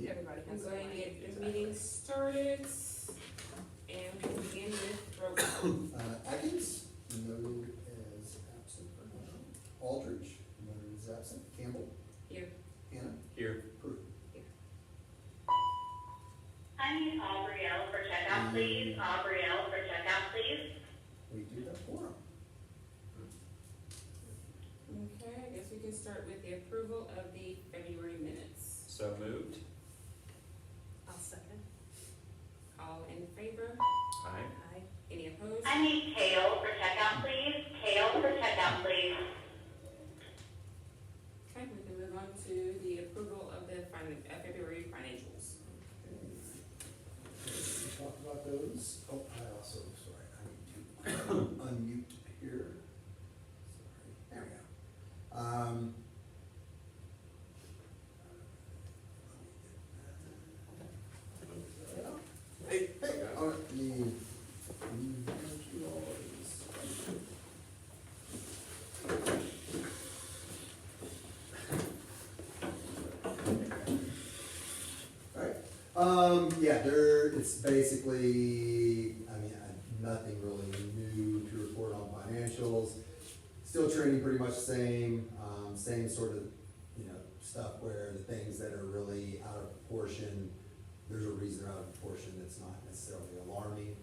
Everybody I'm has. going to a get the meeting started, and we'll begin with roll call. Atkins, noted as absent for now. Aldridge, noted as absent. Campbell, Here. Hannah, Here. Pruitt. I need Aubrielle for checkout, please. Aubrielle for checkout, please. We do have quorum. Okay, I guess we can start with the approval of the February minutes. So moved. I'll second. All in favor? Aye. Aye. Any opposed? I need Kale for checkout, please. Kale for checkout, please. Okay, we can move on to the approval of the February financials. We talked about those. Oh, I also, sorry, I need to unmute here. Sorry, there we go. Hey, all right, yeah, it's basically, nothing really new to report on financials. Still trending pretty much the same, same sort of, stuff where the things that are really out of proportion, there's a reason they're out of proportion that's not necessarily alarming.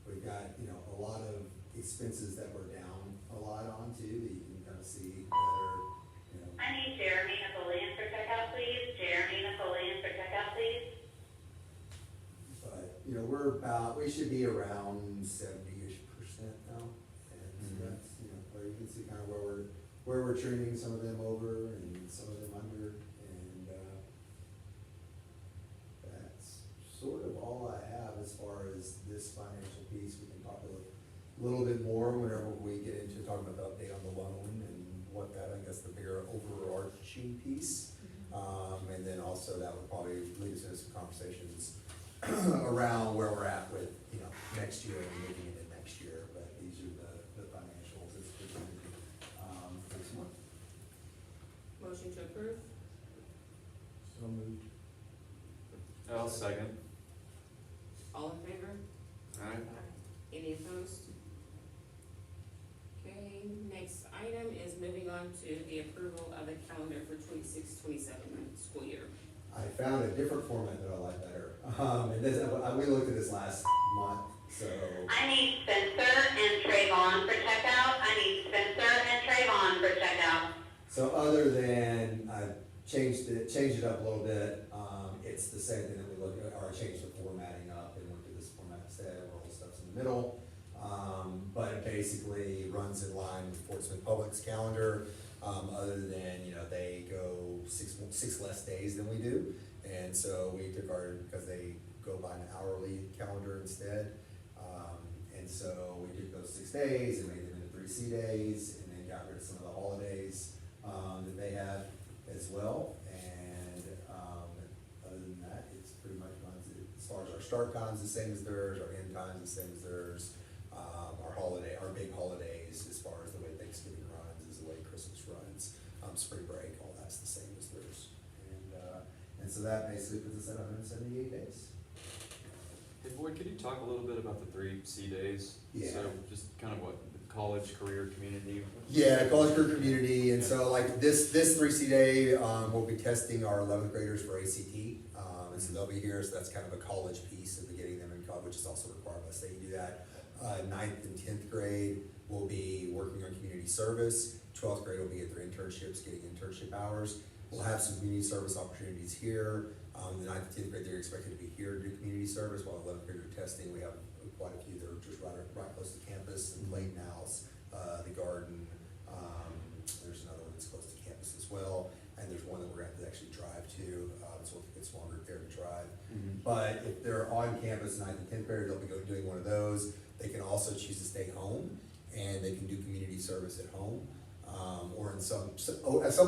We've got, a lot of expenses that we're down a lot on too, that you can kind of see better, I need Jeremy Napoleon for checkout, please. Jeremy Napoleon for checkout, please. But, we should be around 70-ish% now. And so that's, where you can see kind of where we're trending, some of them over and some of them under. And, that's sort of all I have as far as this financial piece. We can talk a little bit more whenever we get into talking about the update on the loan and what that, I guess, the bigger overarching piece. And then also that would probably lead us into some conversations around where we're at with, next year and moving into next year. But these are the financials that's presented, for this month. Motion to approve? So moved. I'll second. All in favor? Aye. Any opposed? Okay, next item is moving on to the approval of the calendar for 26-27 school year. I found a different format that I like better. We looked at this last month, so. I need Spencer and Trayvon for checkout. I need Spencer and Trayvon for checkout. So other than I changed it up a little bit, it's the same thing that we looked at, or I changed the formatting up and went to this format instead, where all the stuff's in the middle. But it basically runs in line with Portsmouth Public's calendar, other than, they go six less days than we do. And so we took because they go by an hourly calendar instead. And so we took those 6 days and made them into 3 C days, and then got rid of some of the holidays that they have as well. And other than that, it's pretty much runs, as far as our start time's the same as theirs, our end time's the same as theirs. Our big holidays, as far as the way Thanksgiving runs, is the way Christmas runs. Spring break, all that's the same as theirs. And so that basically puts us at 178 days. Hey Boyd, could you talk a little bit about the 3 C days? Yeah. So just kind of what, college, career, community? Yeah, college career community, and so like this 3 C day, we'll be testing our 11th graders for ACT, and so they'll be here, so that's kind of a college piece of the getting them in college, which is also required by state. You do that. 9th and 10th grade will be working on community service. 12th grade will be at their internships, getting internship hours. We'll have some community service opportunities here. The 9th and 10th grade, they're expected to be here to do community service, while 11th grade are testing. We have quite a few that are just right close to campus, and Clayton House, the Garden. There's another one that's close to campus as well, and there's one that we're going to actually drive to, so it's longer there to drive. But if they're on campus 9th and 10th grade, they'll be doing one of those. They can also choose to stay home, and they can do community service at home, or at some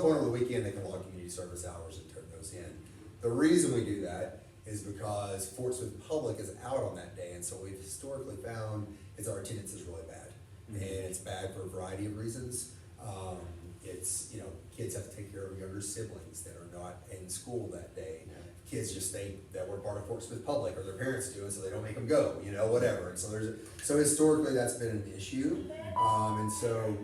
point over the weekend they can log community service hours and turn those in. The reason we do that is because Portsmouth Public is out on that day, and so we've historically found is our attendance is really bad, and it's bad for a variety of reasons. It's kids have to take care of younger siblings that are not in school that day. Kids just think that we're part of Fort Smith Public, or their parents do, and so they don't make them go, you know, whatever. And so historically, that's been an issue. And so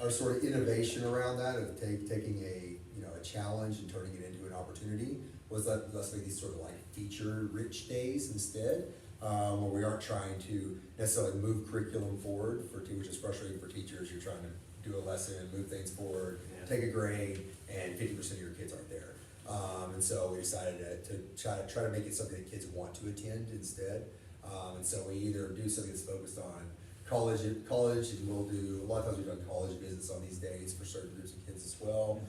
our sort of innovation around that of taking a, you know, a challenge and turning it into an opportunity was let's make these sort of like feature-rich days instead, where we aren't trying to necessarily move curriculum forward which is frustrating for teachers. You're trying to do a lesson, move things forward, take a grade, and 50% of your kids aren't there. And so we decided to try to make it something that kids want to attend instead. And so we either do something that's focused on college, and we'll do, a lot of times we've done college visits on these days for certain groups of kids as well.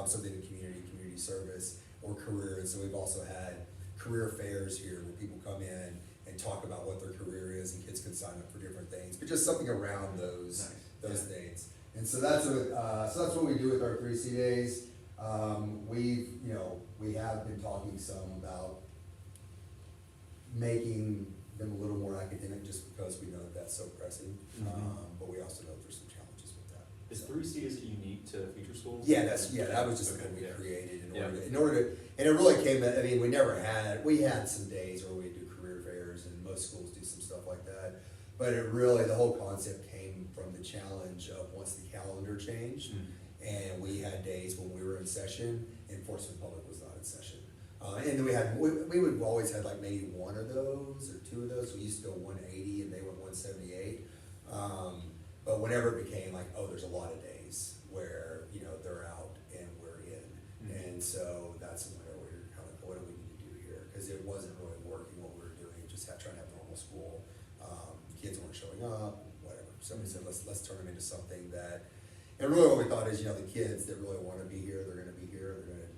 Something in community service, or career. And so we've also had career fairs here where people come in and talk about what their career is, and kids can sign up for different things, but just something around those things. And so that's what we do with our 3C days. We have been talking some about making them a little more academic, just because we know that that's so pressing. But we also know there's some challenges with that. Is 3C, is it unique to feature schools? Yeah, that was just Okay, something we yeah. created in order to, and it really came, I mean, we had some days where we do career fairs, and most schools do some stuff like that. But the whole concept came from the challenge of once the calendar changed, and we had days when we were in session, and Fort Smith Public was not in session. And then we would always had like maybe one of those or two of those. We used to go 180 and they went 178. But whenever it became like, oh, there's a lot of days where, you know, they're out and we're in. And so that's where we were kind of like, what do we need to do here? Because it wasn't really working what we were doing, just trying to have normal school. Kids weren't showing up, whatever. So we said, let's turn them into something that, and really what we thought is, you know, the kids that really want to be here, they're going to be here, they're going to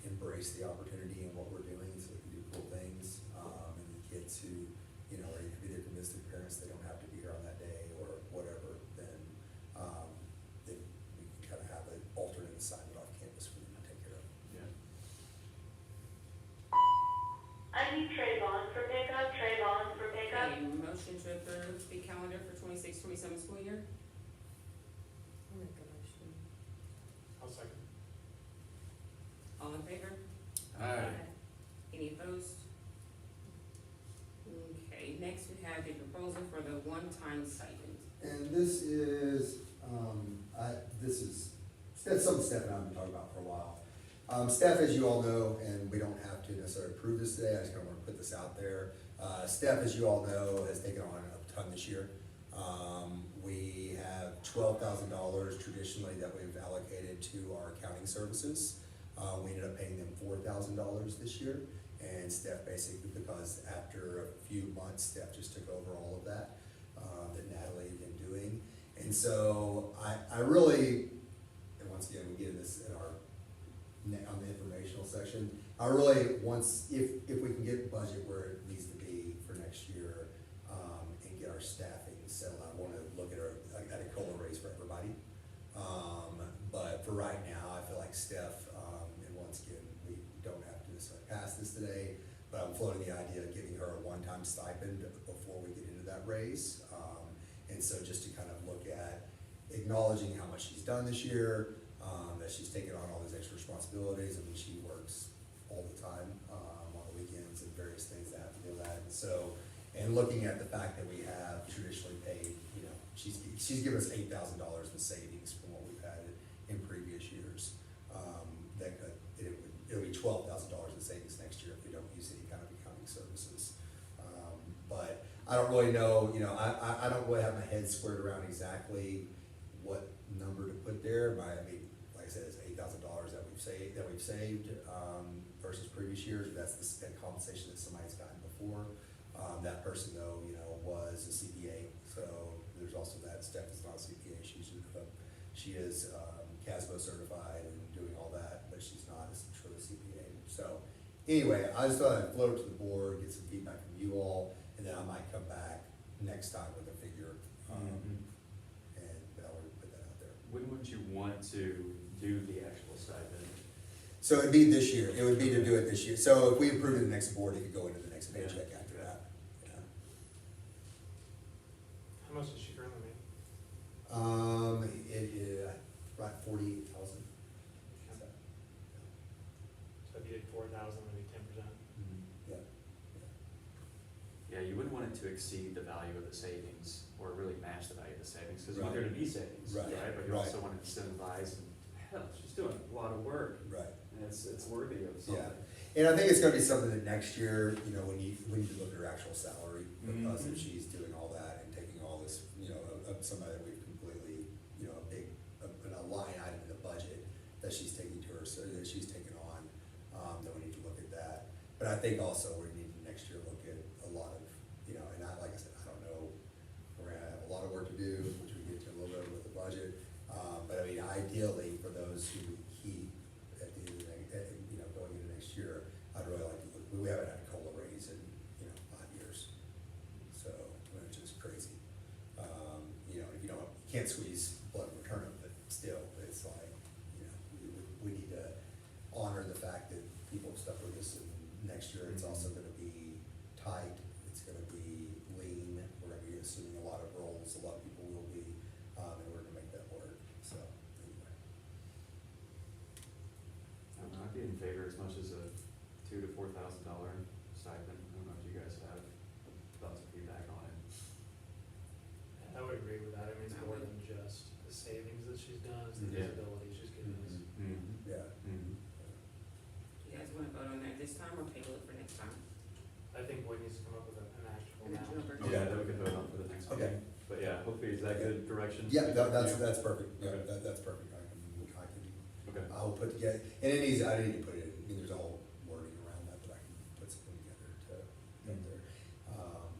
embrace the opportunity and what we're doing, so we can do cool things. And the kids who, you know, are either convinced their parents they don't have to be here on that day or whatever, then we can kind of have an alternate assignment off campus for them to take care of. Yeah. I need Trayvon for pickup. Okay, motion to approve the calendar for 26-27 school year. I'll make a motion. I'll second. All in favor? Aye. Any opposed? Okay, next we have the proposal for the one-time stipend. And this is something Steph and I have been talking about for a while. Steph, as you all know, and we don't have to necessarily approve this today, I just kind of want to put this out there. Steph, as you all know, has taken on a ton this year. We have $12,000 traditionally that we've allocated to our accounting services. We ended up paying them $4,000 this year. And Steph basically, because after a few months, Steph just took over all of that Natalie had been doing. And so I really, and once again, we get this in on the informational section, I really, if we can get budget where it needs to be for next year, and get our staffing settled, I want to look at a COLA raise for everybody. But for right now, I feel like Steph, and once again, we don't have to necessarily pass this today, but I'm floating the idea of giving her a one-time stipend before we get into that raise. And so just to kind of look at acknowledging how much she's done this year, that she's taken on all these extra responsibilities. I mean, she works all the time, on the weekends and various things that have to do with that. And so, and looking at the fact that we have traditionally paid, you know, she's given us $8,000 in savings from what we've had in previous years. It'll be $12,000 in savings next year if we don't use any kind of accounting services. But I don't really know, you know, I don't really have my head squared around exactly what number to put there. I mean, like I said, it's $8,000 that we've saved versus previous years. That's the spent compensation that somebody's gotten before. That person though, you know, was a CPA, so there's also that. Steph is not a CPA. She is CASBO certified and doing all that, but she's not a CPA. So anyway, I just thought I'd float it to the board, get some feedback from you all, and then I might come back next time with a figure. And I would put that out there. When would you want to do the actual stipend? So it'd be this year. It would be to do it this year. So if we approve it the next board, it could go into the next paycheck after that. Yeah. How much does she currently make? It is about 48,000. to exceed the value of the savings, or really match the value of the savings, because you want Right. there to be savings, Right. right? But you Right. also want to incentivize, and hell, she's doing a lot of work, Right. and it's worthy of something. And I think it's gonna be something that next year, you know, when you look at her actual salary, because Mhm. if she's doing all that and taking all this, you know, of somebody that we've completely, you know, a line item in the budget that she's taking to her, so that she's taking on, then we need to look at that. But I think also we need to next year look at a lot of, you know, and like I said, I don't know, we're gonna have a lot of work to do, which we get to a little bit with the budget. But I mean, ideally, for those who keep at the end of the, you know, going into next year, I'd really like to look, we haven't had a COLA raise in, you know, 5 years. So, which is crazy. You know, you can't squeeze blood from a turnip, but still, it's like, you know, we need to honor the fact that people have stuck with us, and next year it's also gonna be tight, it's gonna be lean, we're gonna be assuming a lot of roles, a lot of people will be, and we're gonna make that work, so, anyway. I don't know, I'd be in favor as much as a $2,000 to $4,000 stipend. I don't know if you guys have thoughts or feedback on it. I would agree with that. I mean, it's more than just the savings that she's done, it's the Yeah. visibility she's given us. Mm-hmm. Yeah. Mm-hmm. You guys wanna vote on that this time or table it for next time? I think Boyd needs to come up with an actual An amount. actual Yeah, that we can vote on for the next Okay. meeting. But yeah, hopefully, is that good direction? Yeah, that's perfect, yeah, Okay. that's perfect, I Okay. I'll put together, and it needs, I need to put it, I mean, there's all wording around that, but I can put something together to get there.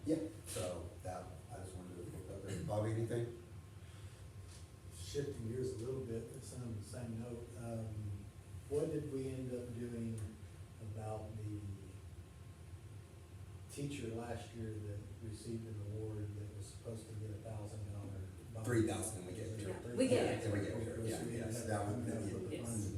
Yeah, so that, I just wanted to put that there. Bobby, anything? Shifting gears a little bit, but some on the same note, what did we end up doing about the teacher last year that received an award that was supposed to get $1,000? 3,000 we gave her. Yeah, we gave it. And we gave her, yeah, yes, that would be, Yes.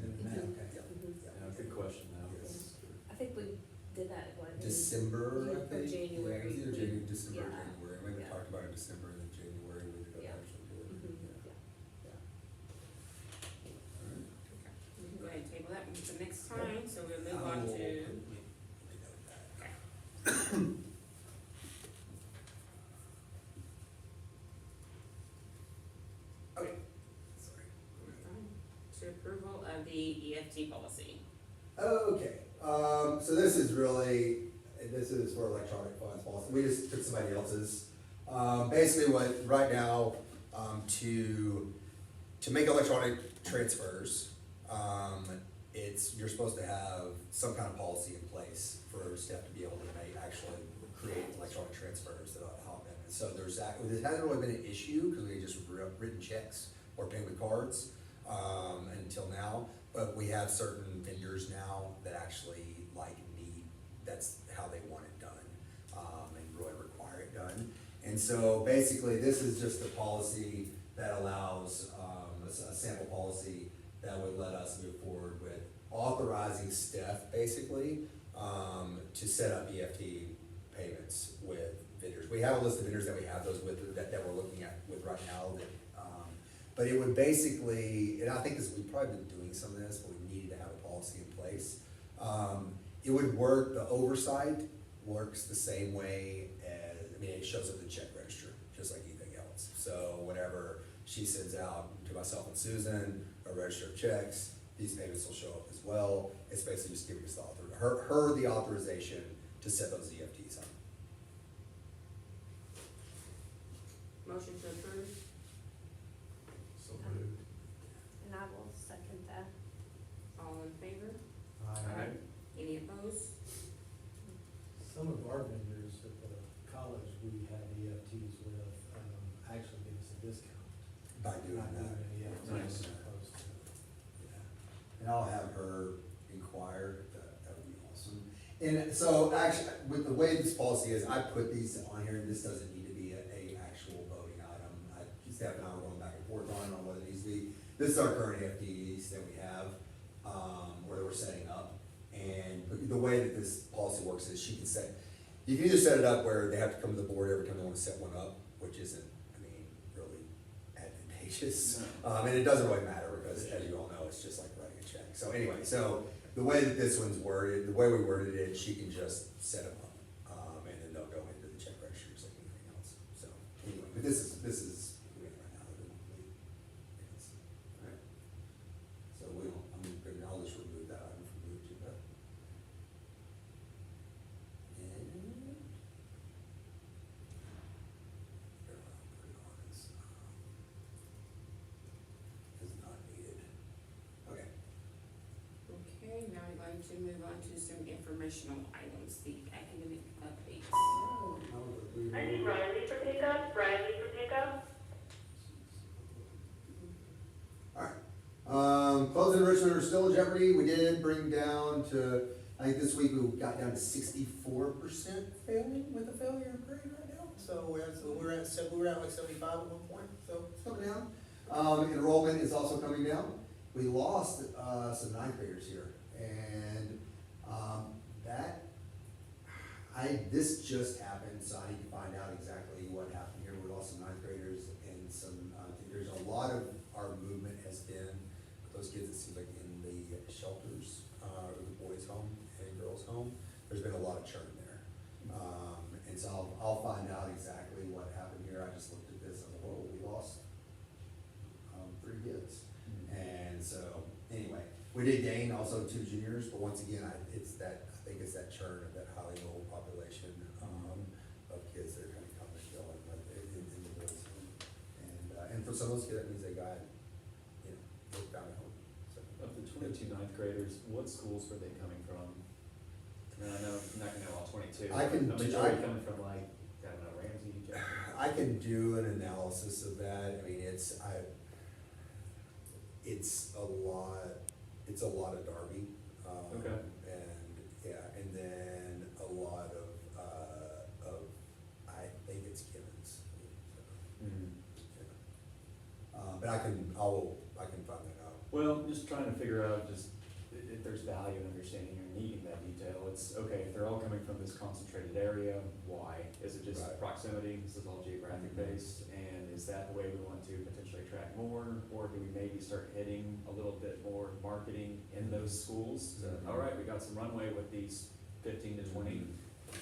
Good question, though. Yes. I think we did that, what? in- December, I Or think. January. Yeah, it was either January, December, or Yeah. January, maybe we Yeah. talked about it in December, and then January we ended up Yeah. actually doing it. Mhm, Yeah. yeah. Yeah. All right. Okay, we can go ahead and table that one for next time, so we'll move I on will to. put- make note of that. Okay, sorry. To approval of the EFT policy. Okay, so this is for electronic funds policy, we just took somebody else's. Basically what, right now, to make electronic transfers, you're supposed to have some kind of policy in place for staff to be able to actually create electronic transfers that help them. And so it hasn't really been an issue, because we just written checks or paid with cards, until now. But we have certain vendors now that actually that's how they want it done, and really require it done. And so basically, this is just a policy that allows, a sample policy that would let us move forward with authorizing Steph, basically, to set up EFT payments with vendors. We have a list of vendors that we have those with, that we're looking at with right now, that, but it would basically, and I think we've probably been doing some of this, but we needed to have a policy in place. It would work, the oversight works the same way as, it shows up in the check register, just like anything else. So whenever she sends out to myself and Susan a register of checks, these payments will show up as well. It's basically just giving us the authorization to set those EFTs up. Motion to approve. So moved. And I will second that. All in favor? Alright. Any opposed? Some of our vendors at the college we have EFTs with, actually give us a discount. By doing Not that. doing an EFT Nice. as opposed to. Yeah. And I'll have her inquire, that would be awesome. And so actually, with the way this policy is, I put these on here, and this doesn't need to be a actual voting item. Steph and I were going back and forth on whether it needs to be. This is our current FTEs that we have, or that we're setting up. And the way that this policy works is you can either set it up where they have to come to the board every time they want to set one up, which isn't, really advantageous. And it doesn't really matter, because as you all know, it's just like writing a check. So anyway, the way that this one's worded, the way we worded it, she can just set them up, and then they'll go into the check registers like But this is, right now, it's, alright. So I'll just remove that item from the agenda. And. Here, I'll put it on as, is not needed. Okay. Okay, now we're going to move on to some informational items, the academic updates. I need Riley for pickup, Alright, closing enrichment are still in jeopardy. We did bring down to, I think this week we got down to 64% failing with a failure grade right now. So we were at like 75 at one point, so it's coming down. Enrollment is also coming down. We lost, some ninth graders here, and, this just happened, so I need to find out exactly what happened here. We lost some ninth graders and some, there's a lot of our movement has been with those kids, it seems like in the shelters, or the boys' home and girls' home. There's been a lot of churn there. And so I'll find out exactly what happened here. I just looked at this and, whoa, we lost, 3 kids. And so, anyway, we did gain also 2 juniors, but once again, I think it's that churn of that highly mobile population, of kids that are kind of coming and going, like, in the boys' home. And for some of those kids, that means they got, they found a home, so. Of the 22 ninth graders, what schools were they coming from? And I know, I'm not gonna know all 22. I can but do- majority coming from like, I don't know, Ramsey, Jackson. I can do an analysis of that. I mean, it's a lot of Darby. Okay. And then a lot of, I think it's Kimmons. But I can find that out. Well, I'm just trying to figure out just if there's value in understanding or needing that detail. It's, okay, if they're all coming from this concentrated area, why? Is it just Right. proximity? This is all geographic based, and is that the way we want to potentially attract more? Or do we maybe start hitting a little bit more marketing in those schools? So, all right, we got some runway with these 15 to 20.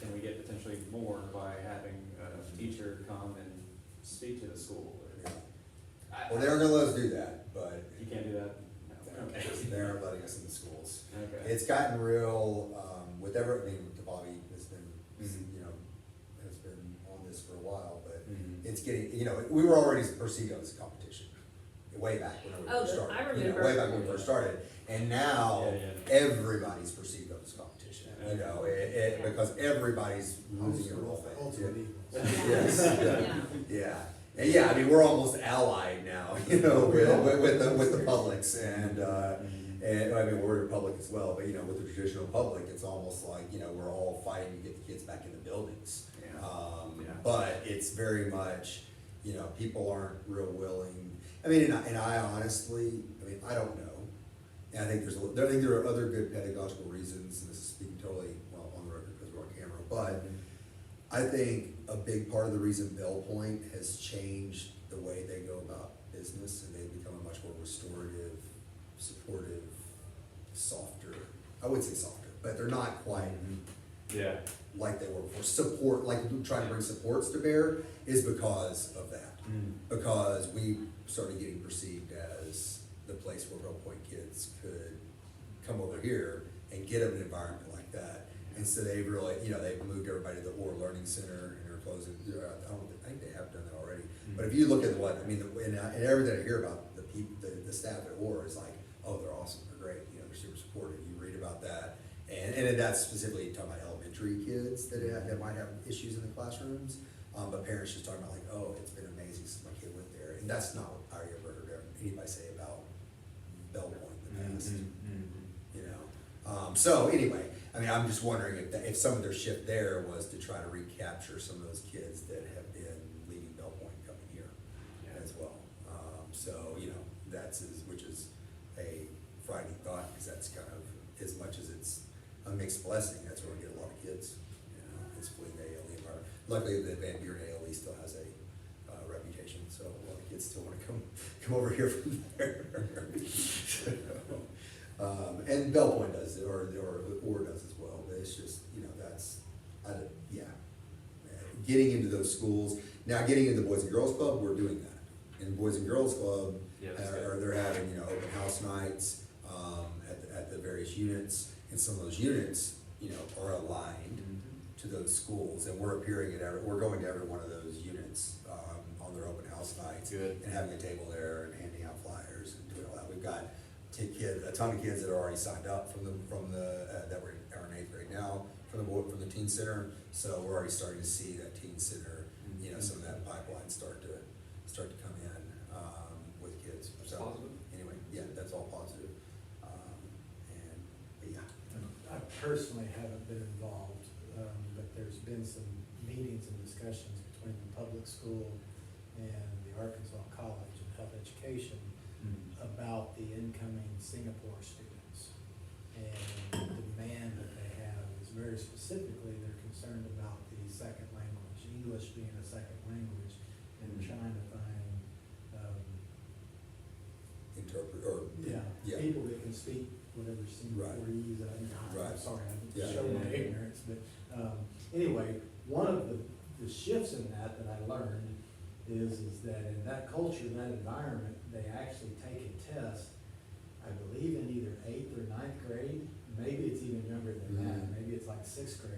Can we get potentially more by having a teacher come and speak to the school? Or, Well, they're gonna let us do that, but you can't do that? No. Okay. they aren't letting us in the schools. Okay. It's gotten real, the Bobby has been, Mhm. has been on this for a while, but Mhm. it's getting, we were already perceived as a competition, way back when we Oh, first started. I remember. Way back when we first started, and now, Yeah, yeah. everybody's perceived as competition, because everybody's losing enrollment. Ultimate Yeah. equals. Yes, Yeah. yeah, and yeah, I mean, we're almost allied now, with the publics, and, I mean, we're a public as well, but, with the traditional public, it's almost like, we're all fighting to get the kids back in the buildings. Yeah. Yeah. But it's very much, people aren't real willing, I mean, and I honestly, I don't know. And I think there are other good pedagogical reasons, and this is speaking totally, well, on the record because we're on camera, but I think a big part of the reason Bell Point has changed the way they go about business, and they've become a much more restorative, supportive, softer, I would say softer, but they're not quite Yeah. like they were before. Like trying to bring supports to bear is because of that. Because we started getting perceived as the place where Bell Point kids could come over here and get an environment like that. And so they really, they've moved everybody to the Orr Learning Center, and they're closing, I think they have done that already. But if you look at and everything I hear about the staff at Orr is like, oh, they're awesome, they're great, they're super supportive, you read about that. And that's specifically talking about elementary kids that might have issues in the classrooms, but parents just talking about like, oh, it's been amazing since my kid went there, and that's not what I ever heard anybody say about Bell Point in the past. So anyway, I'm just wondering if some of their shift there was to try to recapture some of those kids that have been leaving Bell Point coming here as well. Which is a frightening thought, because that's kind of, as much as it's a mixed blessing, that's where we get a lot of kids. It's with the ALE environment. Luckily, the Van Buren ALE still has a reputation, so a lot of kids still want to come over here from there. And Bell Point does, or does as well, but it's just, getting into those schools, Now, getting into the Boys and Girls Club, we're doing that. In the Boys and Girls Club, Yeah, that's good. or they're having, you know, open house nights, at the various units, and some of those units, you know, are aligned to those schools, and we're appearing at we're going to every one of those units, on their open house nights. Good. And having a table there and handing out flyers and doing all that. We've got a ton of kids that are already signed up from the, that are in eighth grade now, from the teen center, so we're already starting to see that teen center, you know, some of that pipeline start to come in, with kids, so. Positive. Anyway, yeah, that's all positive, but yeah. I personally haven't been involved, but there's been some meetings and discussions between the public school and the Arkansas College of Health Education about the incoming Singapore students. And the demand that they have is very specifically, they're concerned about the second language, English being a second language, and trying to find, Interpret, or. yeah, Yeah. people that can speak whatever Singaporese, I'm Right. sorry, I'm Yeah. showing my ignorance, but, anyway, one of the shifts in that I learned is that in that culture, that environment, they actually take a test, I believe in either eighth or ninth grade, maybe it's even younger than that, maybe it's like sixth grade.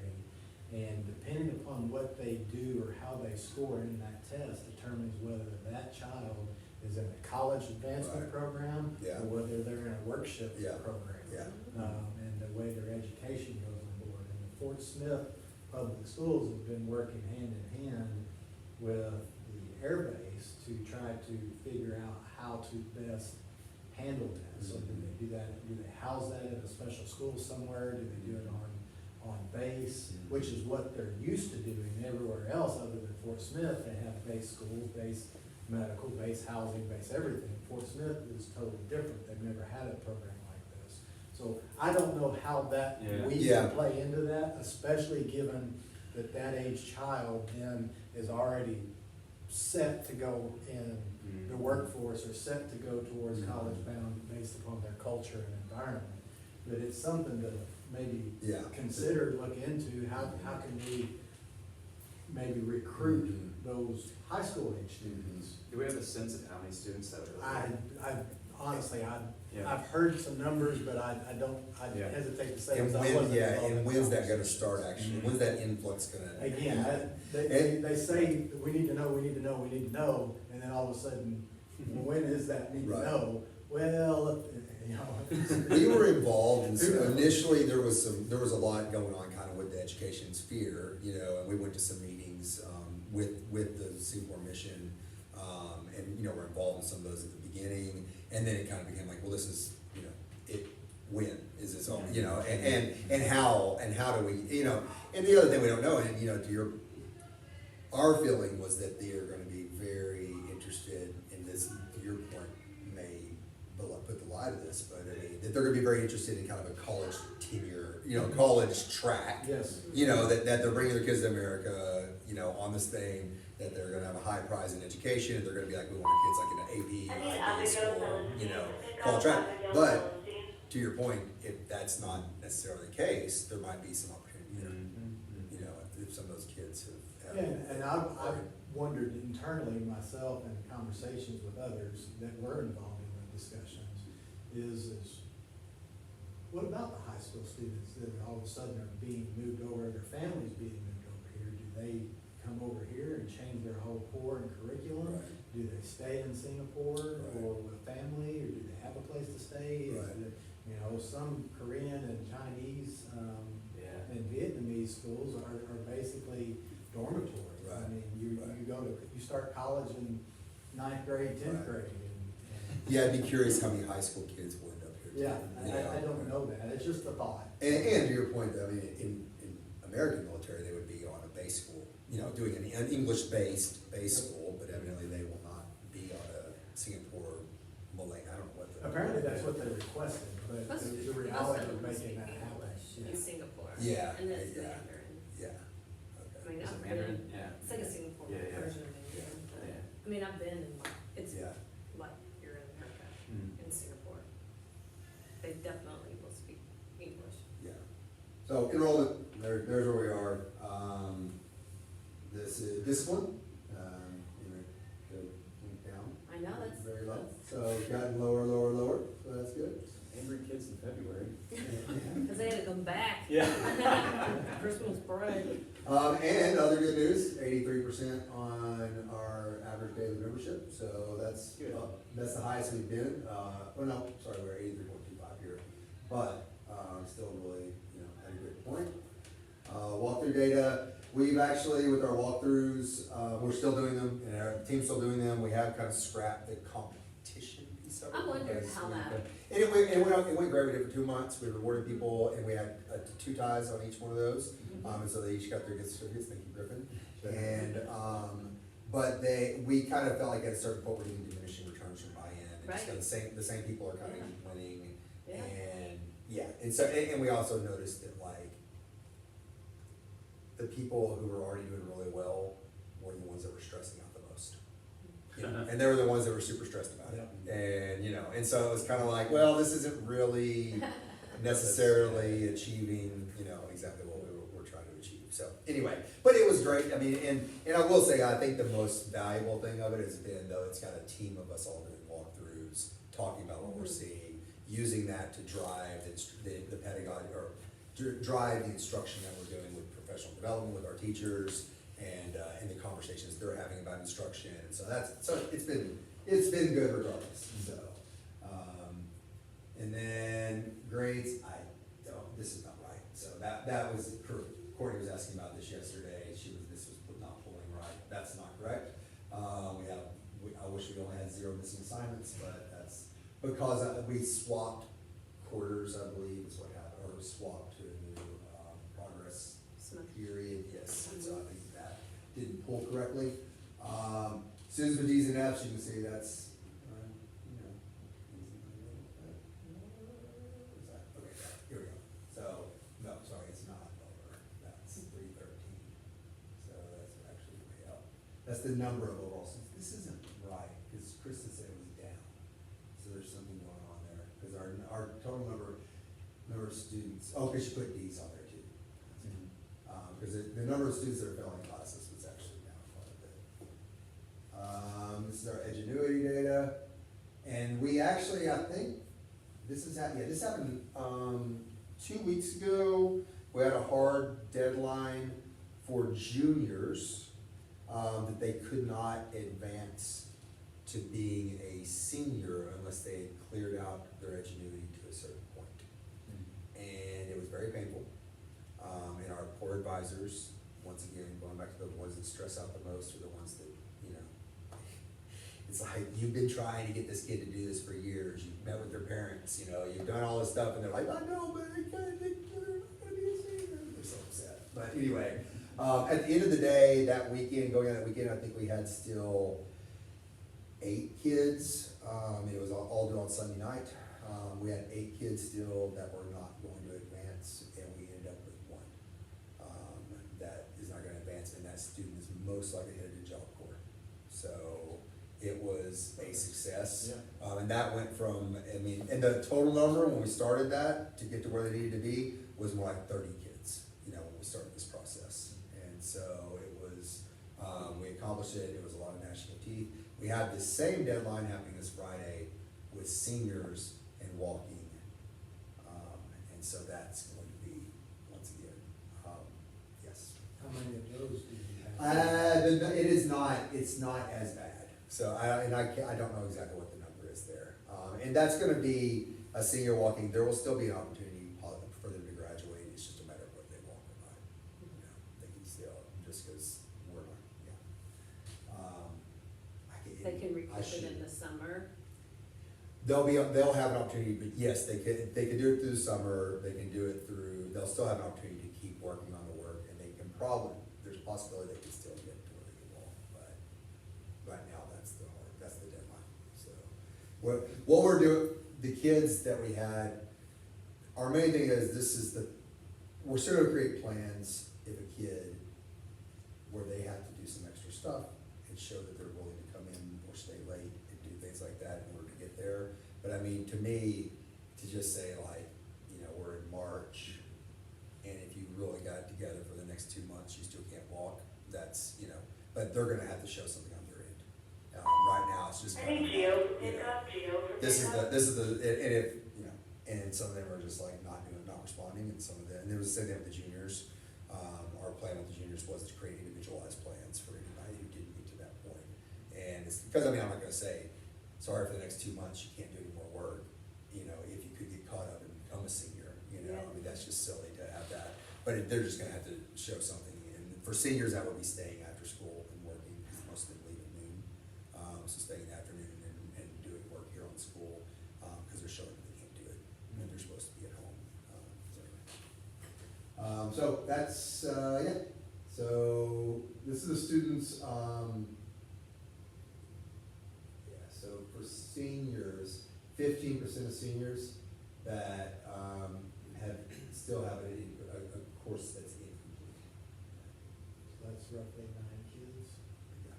And depending upon what they do or how they score in that test determines whether that child is in a college advancement Right. program, Yeah. or whether they're in a workshop Yeah. program. Yeah. And the way their education goes on board. And the Fort Smith Public Schools have been working hand in hand with the Air Base to try to figure out how to best handle that. So do they do that, do they house that in a special school somewhere, do they do it on base, which is what they're used to doing everywhere else other than Fort Smith. They have base schools, base medical, base housing, base everything. Fort Smith is totally different, they've never had a program like this. So I don't know how that Yeah. we Yeah. can play into that, especially given that that age child then is already set to go in the workforce or set to go towards college bound based upon their culture and environment. But it's something to maybe Yeah. consider, look into, how can we maybe recruit those high school age students? Do we have a sense of how many students that would? I honestly, Yeah. I've heard some numbers, but I Yeah. hesitate to say. And because I wasn't involved in and the when's that gonna conversation. start actually? When's that influx gonna? Again, they say, that we need to know, and then all of a sudden, when is that need to Right. know? Well, you know. We were involved, and so initially there was a lot going on kind of with the education sphere, you know, and we went to some meetings, with the Singapore Mission, and, you know, we're involved in some of those at the beginning, and then it kind of became like, well, this is, you know, when is this all, you know, and how do we, you know, and the other thing we don't know, and, you know, our feeling was that they are gonna be very interested in this, to your point, may put the lie to this, but I mean, that they're gonna be very interested in kind of a college tenure, you know, college track. Yes. You know, that they're bringing their kids to America, you know, on this thing, that they're gonna have a high prize in education, they're gonna be like, we want our kids like in an AP, IB school, you know, college track. But, to your point, if that's not necessarily the case, there might be some opportunity there, you know, if some of those kids have. Yeah, and I've wondered internally myself in conversations with others that were involved in the discussions, is what about the high school students that all of a sudden are being moved over, their families being moved over here? Do they come over here and change their whole core and curriculum? Right. Do they stay in Singapore Right. or with family, or do they have a place to stay? Is Right. it, you know, some Korean and Chinese, Yeah. and Vietnamese schools are basically dormitories. I Right. mean, Right. you start college in ninth grade, tenth Right. grade, and. Yeah, I'd be curious how many high school kids will end up here. too, Yeah, you I don't know that, it's just a thought. And to your point, I mean, in American military, they would be on a base school, you know, doing an English-based base school, but evidently they will not be on a Singapore, Malay, I don't know what the. Apparently, that's what they requested, but Most the most reality of of them making speak that happen. English in Singapore. Yeah, And it's yeah. Mandarin. Yeah, I okay, mean, Is it I've Mandarin? been, Yeah. it's like a Singapore Yeah, yeah. version of Mandarin, but, Yeah. I mean, I've been in, it's yeah, like you're in America, Mm. in Singapore. They definitely will speak English. yeah. So enrollment, there's where we are. This is discipline. so it's gotten lower, lower, lower, so that's good. Angry kids in February. Cause they had to come back. Yeah. Christmas break. And other good news, 83% on our average daily membership, so that's, Good. that's the highest we've been. Well, no, sorry, we're 83.25 here, but, still really, at a good point. Walkthrough data, we've actually, with our walkthroughs, we're still doing them, and our team's still doing them. We have kind of scrapped the competition piece of it. I wondered because how we- that- And it went great. We did it for 2 months. We rewarded people, and we had 2 ties on each one of those. And so they each got their gift certificates. Thank you, Griffin. And, but we kind of felt like at a certain point, we're getting diminishing returns from buy-in. And just Right. the same people are kind of Yeah. winning. Yeah. And, yeah, and so, and we also noticed that like, the people who were already doing really well were the ones that were stressing out the most. And they were the ones that were super stressed about it. And, and so it was kind of like, well, this isn't really necessarily achieving, exactly what we're trying to achieve. So anyway, but it was great. I mean, and I will say, I think the most valuable thing of it has been, though, it's got a team of us all doing walkthroughs, talking about what we're seeing, using that to drive the pedagogy, or drive the instruction that we're doing with professional development with our teachers, and the conversations they're having about instruction. And so it's been good regardless. So, and then grades, this is not right. So that was, Courtney was asking about this yesterday. This was not pulling right. That's not correct. I wish we only had 0 missing assignments, but that's because we swapped quarters, I believe is what happened, or swapped to a new progress period, yes. And so I think that didn't pull correctly. Students with Ds and Fs, you can see that's, where's that? Okay, here we go. So, no, sorry, it's not lower. That's 313. So that's actually way up. That's the number of overall students. This isn't right, because Kristen said it was down. So there's something going on there, because our total number of students, because she put Ds on there too. Because the number of students that are failing classes was actually down quite a bit. This is our Edgenuity data, and we actually, I think, this happened 2 weeks ago. We had a hard deadline for juniors, that they could not advance to being a senior unless they had cleared out their Edgenuity to a certain point. And it was very painful. And our poor advisors, once again, going back to the ones that stress out the most, are the ones that, it's like, you've been trying to get this kid to do this for years. You've met with their parents, you've done all this stuff, and they're like, I know, but I can't, they're not gonna be a senior. They're so upset. But anyway, at the end of the day, that weekend, going on that weekend, I think we had still 8 kids. It was all due on Sunday night. We had 8 kids still that were not going to advance, and we ended up with 1 that is not gonna advance, and that student is most likely headed to Job Corps. So it was a success. Yeah. And that went from, and the total number when we started that to get to where they needed to be was more like 30 kids, when we started this process. And so it was, we accomplished it. It was a lot of gnashing of teeth. We have the same deadline happening this Friday with seniors and walking. And so that's going to be, once again, yes. How many of those do you have? It's not as bad. So I don't know exactly what the number is there. And that's gonna be a senior walking. There will still be an opportunity for them to graduate. It's just a matter of whether they walk or not. They can still, just because we're not, They can recoup it in the summer. They'll have an opportunity, but yes, they can do it through the summer. They can do it they'll still have an opportunity to keep working on the work, and they can there's a possibility they can still get to where they can walk, but right now, that's the deadline. So, what we're doing, the kids that we had, our main thing is, we're still gonna create plans if a kid, where they have to do some extra stuff and show that they're willing to come in or stay late and do things like that in order to get there. But to me, to just say like, we're in March, and if you really got it together for the next 2 months, you still can't walk, that's, but they're gonna have to show something on their end. Right now, it's just. I kind need of, Geo for you know, pickup, Geo for This is pickup. and if, you know, and some of them are just like not responding, and some of them, and there was the same thing with the juniors. Our plan with the juniors was to create individualized plans for anybody who didn't get to that point. And it's because, I mean, I'm not gonna say, sorry, for the next 2 months, you can't do any more work, you know, if you could get caught up and become a senior, you know, I mean, that's just silly to have that. But they're just gonna have to show something, and for seniors, that would be staying after school and working, because most of them leave at noon. So staying in the afternoon and doing work here on school, because they're showing that they can't do it, and they're supposed to be at home. So that's, yeah, so this is the students, yeah, so for seniors, 15% of seniors that, still have a course that's incomplete. That's roughly 9 kids. Yeah.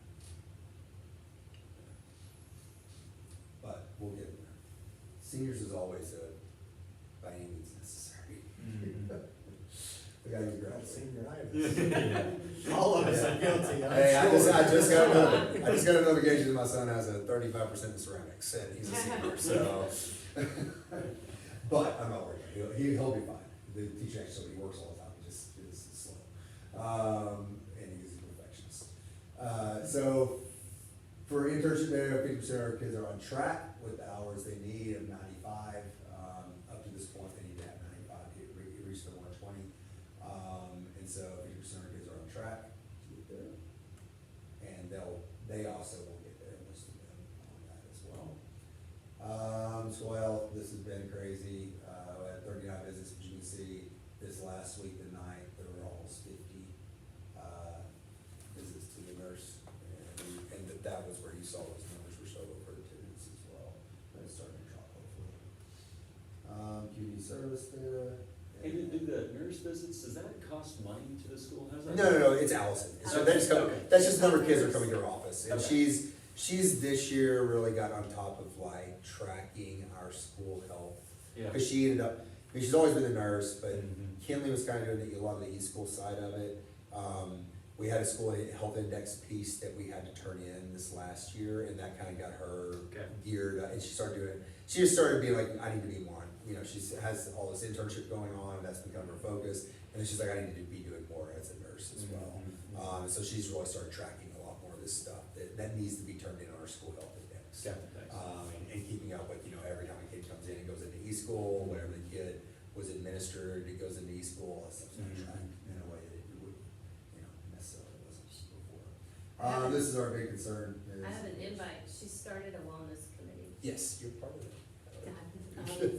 But we'll get there. Seniors is always by any means necessary. We gotta get That's graduated. senioritis. All of us are guilty, I'm Hey, I just sure. got a notification that my son has a 35% in ceramics, and he's a senior, so. But I'm not worried, he'll be fine. The teacher actually, he works all the time, he just is slow. And he's a perfectionist. So, for internship there, 50% of our kids are on track with the hours they need of 95. Up to this point, they need to have 95 to reach the 120. And so 50% of our kids are on track to get there. And they also will get there, most of them on that as well. So well, this has been crazy. We had 39 visits, as you can see, this last week, the 9th, there were almost 50 visits to the nurse. And that was where you saw those numbers were so low for attendance as well. But it's starting to drop hopefully. Community service there. And do the nurse visits, does that cost money to the school? How's that? No, it's Allison. So Okay. that's just the number of kids that are coming to her office. And Okay. she's this year really got on top of like tracking our school health. Yeah. Cause she ended up, I mean, she's always been a nurse, but Mhm. Kinley was kind of doing a lot of the e-school side of it. We had a school health index piece that we had to turn in this last year, and that kind of got her Okay. geared up, and she started doing it. She just started being like, I need to be more, you know, she has all this internship going on, and that's become her focus, and then she's like, I need to be doing more as a nurse as well. So she's really started tracking a lot more of this stuff that needs to be turned in on our school health index. Yeah, thanks. And keeping up with, you know, every time a kid comes in and goes into e-school, whatever the kid was administered, it goes into e-school, all that stuff's not Mhm. tracked in a way that it would, you know, necessarily wasn't before. This is our big concern. is- I have an invite, she started a wellness committee. Yes, you're part of it.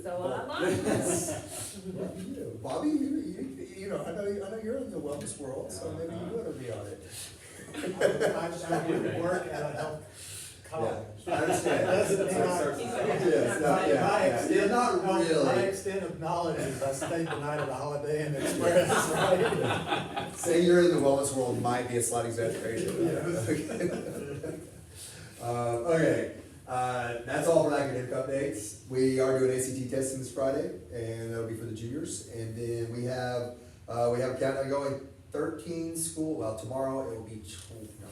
So I'm on this. Well, you know, Bobby, you know, I know you're in the wellness world, so maybe you ought to be on it. I do work at a health college. Yeah, I understand. Doesn't mean Yes, not- yeah, My yeah. extent, Yeah, not my really. extent of knowledge is I stayed the night at a Holiday Inn Express, right? Saying you're in the wellness world might be a slight exaggeration. Okay, that's all for academic updates. We are doing ACT testing this Friday, and that'll be for the juniors. And then we have a countdown going, 13 school, well, tomorrow it will be,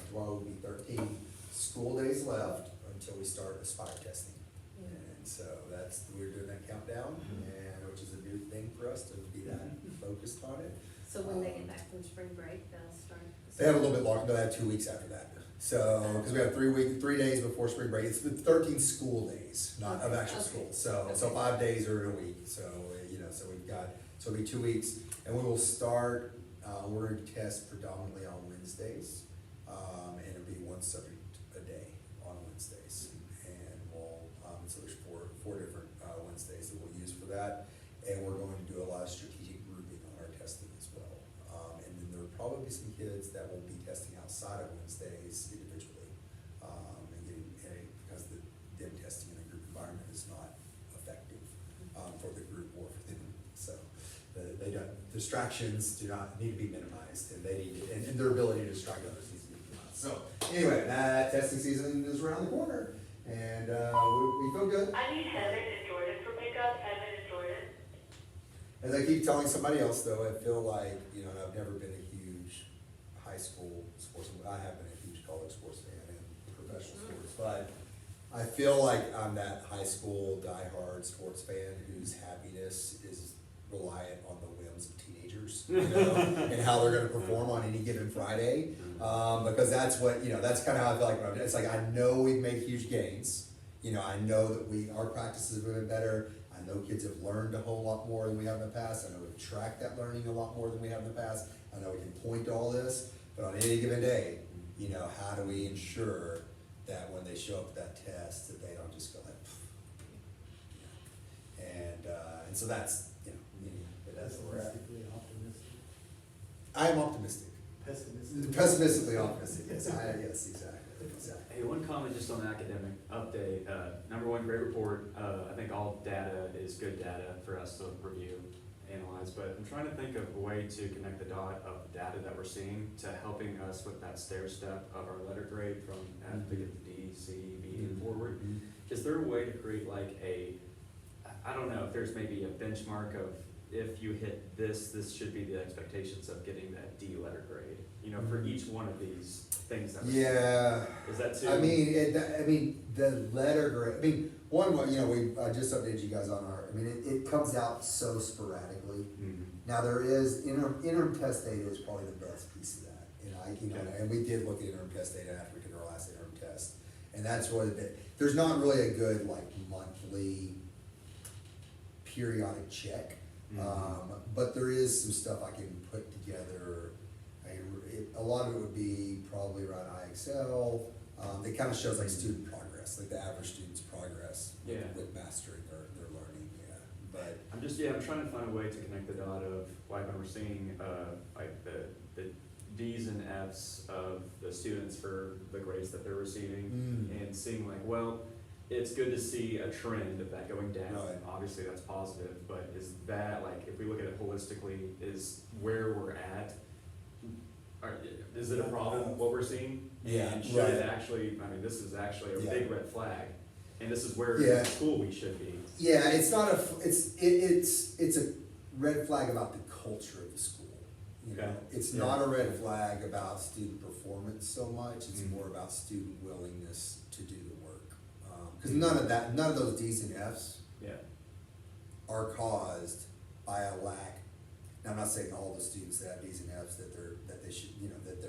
tomorrow will be 13 school days left until we start Aspire testing. And so we're doing that countdown, and which is a new thing for us to be that focused on it. So when they get back from spring break, they'll start. They have a little bit longer, they'll have 2 weeks after that. So, because we have 3 days before spring break, it's 13 school days, not of actual school. So 5 days are in a week, so, you know, so it'll be 2 weeks. And we will start, we're going to test predominantly on Wednesdays, and it'll be one subject a day on Wednesdays. And so there's four different Wednesdays that we'll use for that. And we're going to do a lot of strategic grouping on our testing as well. And then there'll probably be some kids that will be testing outside of Wednesdays individually. Because them testing in a group environment is not effective for the group or for them. So distractions do not need to be minimized, and they need to, and their ability to distract others needs to be minimized. So anyway, that testing season is around the corner, and we feel good. I need Heaven and Jordan for pickup, Heaven and Jordan. As I keep telling somebody else though, I feel like, you know, and I've never been a huge high school sports, I have been a huge college sports fan and professional sports, but I feel like I'm that high school diehard sports fan whose happiness is reliant on the whims of teenagers, you know, and how they're gonna perform on any given Friday. Because that's what, you know, that's kinda how I feel like, when it's like, I know we've made huge gains. You know, I know that our practices have been better. I know kids have learned a whole lot more than we have in the past. I know we've tracked that learning a lot more than we have in the past. I know we can point to all this, but on any given day, you know, how do we ensure that when they show up at that test, that they don't just go like, you know. And so that's, you know, that's where we're at. Pessimistically optimistic, I am optimistic. pessimistic. Pessimistically optimistic, yes, yes, exactly. Hey, one comment just on the academic update, number one, great report, I think all data is good data for us to review, analyze, but I'm trying to think of a way to connect the dot of data that we're seeing to helping us with that stair step of our letter grade from F to get to D, C, B, and forward. Is there a way to create like I don't know, if there's maybe a benchmark of if you hit this should be the expectations of getting that D letter grade, you know, for each one of these things that we're seeing. Yeah, Is that too? I mean, the letter grade, I mean, you know, I just updated you guys on I mean, it comes out so sporadically. Mhm. Now, there is, interim test data is probably the best piece of that, you know, Okay. and we did look at interim test data after we did our last interim test. And that's really there's not really a good, like, monthly periodic check. But there is some stuff I can put together. A lot of it would be probably around IXL. It kind of shows like student progress, like the average student's progress Yeah. with mastering their learning, yeah. But I'm trying to find a way to connect the dot of, like, when we're seeing, like, the Ds and Fs of the students for the grades that they're receiving, and seeing like, well, it's good to see a trend of that going down, Right. obviously that's positive, but is that, like, if we look at it holistically, is where we're at, is it a problem, what we're seeing? Yeah, And should it right. actually, I mean, this is actually a Yeah. big red flag, and this is where Yeah. in school we should be. yeah, it's not it's a red flag about the culture of the school. You know, Okay. it's Yeah. not a red flag about student performance so much, it's Mhm. more about student willingness to do the work. Cause none of those Ds and Fs Yeah. are caused by a lack. Now, I'm not saying all the students that have Ds and Fs that they should, you know, that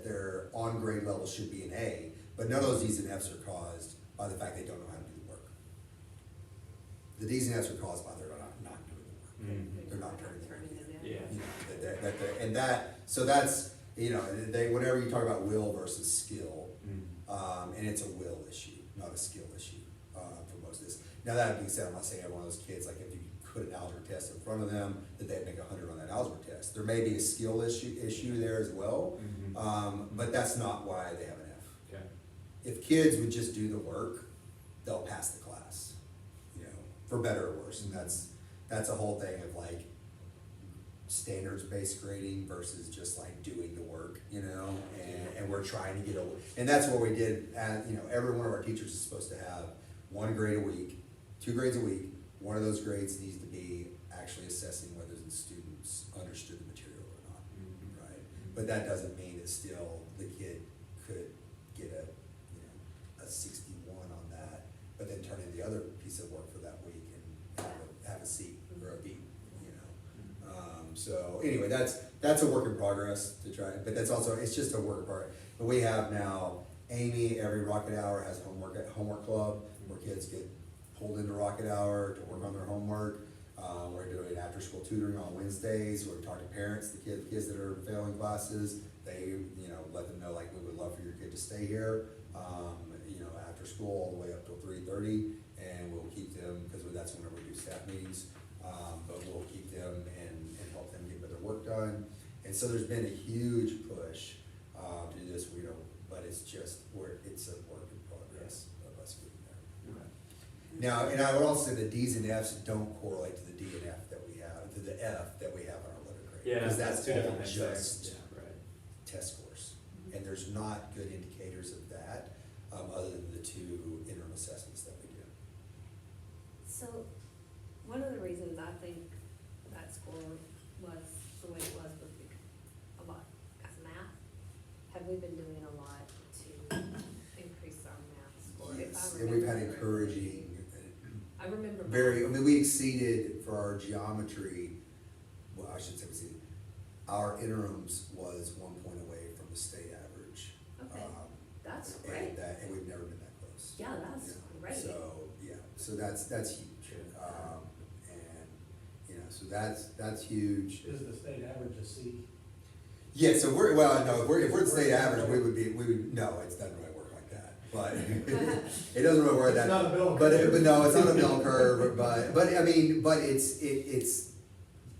their on grade level should be an A, but none of those Ds and Fs are caused by the fact they don't know how to do the work. The Ds and Fs are caused by they're not doing the work. Mhm. They're not turning it in. Yeah. You know, and so that's, you know, whenever you talk about will versus skill, and it's a will issue, not a skill issue, for most of this. Now, that being said, I'm not saying every one of those kids, like, if you put an algebra test in front of them, that they'd make 100 on that algebra test. There may be a skill issue there as well, but that's not why they have an F. Okay. If kids would just do the work, they'll pass the class, you know, for better or worse. And that's a whole thing of like standards-based grading versus just like doing the work, you know, and we're trying to get and that's what we did. You know, every one of our teachers is supposed to have 1 grade a week, 2 grades a week. One of those grades needs to be actually assessing whether the students understood the material or not, right? But that doesn't mean that still the kid could get a 61 on that, but then turn in the other piece of work for that week and have a C or a B, you know? So anyway, that's a work in progress to try, but that's also, it's just a work in progress. But we have now, Amy, every Rocket Hour has homework club, where kids get pulled into Rocket Hour to work on their homework. We're doing after-school tutoring on Wednesdays, where we talk to parents, the kids that are failing classes. They, you know, let them know, like, we would love for your kid to stay here, you know, after school all the way up till 3:30, and we'll keep them, because that's whenever we do staff meetings, but we'll keep them and help them get their work done. And so there's been a huge push to do this, you know, but it's just it's a work in progress of us getting there. Okay. Now, and I would also say the Ds and Fs don't correlate to the D and F that we have, to the F that we have in our letter grade. Yeah, Because that's two all different things. just Yeah, right. test scores. And there's not good indicators of that, other than the 2 interim assessments that we do. So, one of the reasons I think that score was the way it was a lot, as math. Have we been doing a lot to increase our math score? It and we've had encouraging, I remember. very, I mean, we exceeded for our geometry, well, I should say we exceeded, our interims was 1 point away from the state average. Okay, that's And great. and we've never been that close. Yeah, that's Yeah. great. So, yeah, so that's huge. And, you know, so that's huge. Is the state average a C? Yeah, so we're, well, no, if we're the state average, we would, no, it doesn't really work like that. But it doesn't really work It's that. not a bell But, curve. but no, it's not a bell curve, but I mean, but it's,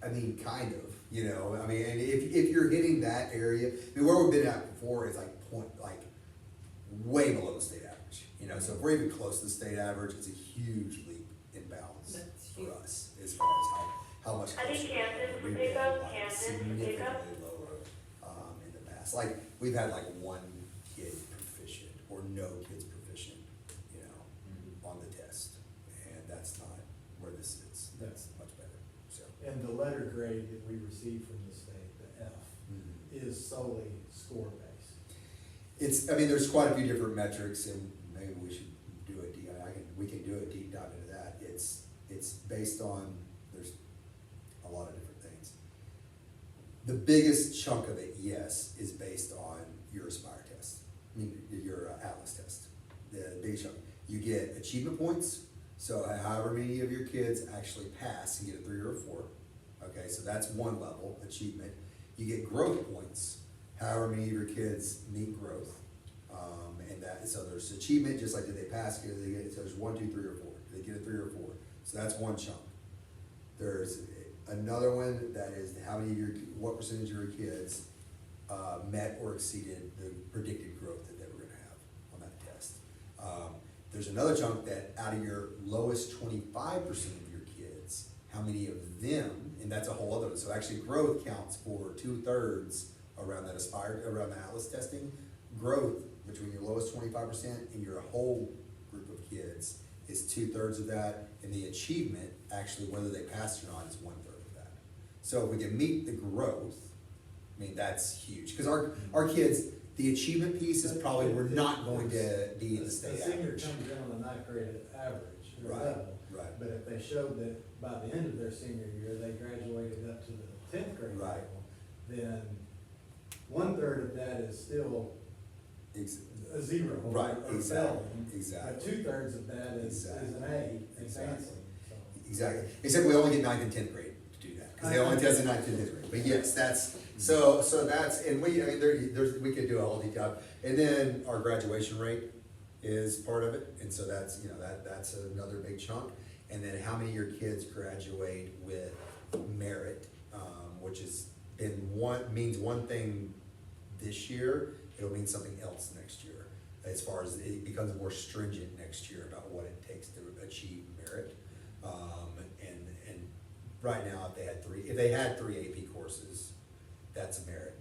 I mean, kind of, you know, I mean, and if you're hitting that area, I mean, where we've been at before is like way below the state average, you know, so if we're even close to the state average, it's a huge leap in balance That's for huge. us, as far as how much I think closer. Kansas We've pick been, up, like, Kansas pick up. significantly lower, in the past, like, we've had like one kid proficient, or no kids proficient, you know, on the test, and that's not where this is, that's much better, so. And the letter grade that we received from the state, the F, is solely score-based. It's, I mean, there's quite a few different metrics, and maybe we should do a deep, we can do a deep dive into that. It's based on, there's a lot of different things. The biggest chunk of it, yes, is based on your Aspire test, I mean, your Atlas test. The biggest chunk, you get achievement points, so however many of your kids actually pass and get a 3 or a 4. Okay, so that's one level, achievement. You get growth points, however many of your kids meet growth. And that, so there's achievement, just like did they pass, so there's 1, 2, 3, or 4, did they get a 3 or 4? So that's one chunk. There's another one that is how many of your, what percentage of your kids met or exceeded the predicted growth that they were gonna have on that test. There's another chunk that out of your lowest 25% of your kids, how many of them, and that's a whole other one, so actually growth counts for 2/3 around that Aspire, around the Atlas testing. Growth between your lowest 25% and your whole group of kids is 2/3 of that, and the achievement, actually, whether they passed or not, is 1/3 of that. So if we can meet the growth, I mean, that's huge, because our kids, the achievement piece is probably, we're not going to be in the state A senior average. comes in on a ninth grade average or Right, level. right. But if they showed that by the end of their senior year, they graduated up to the 10th grade Right. level, then 1/3 of that is still Ex- a 0. Right, or exactly, failing. exactly. But 2/3 of that is an A, advancing, so. Exactly, except we only get 9th and 10th grade to do that, because they only test in 9th and 10th grade, but yes, that's, so that's, and we, I mean, there's, we could do a whole deep dive. And then our graduation rate is part of it, and so that's, you know, that's another big chunk. And then how many of your kids graduate with merit, which has been means one thing this year, it'll mean something else next year. As far as it becomes more stringent next year about what it takes to achieve merit. And right now, if they had 3 AP courses, that's a merit.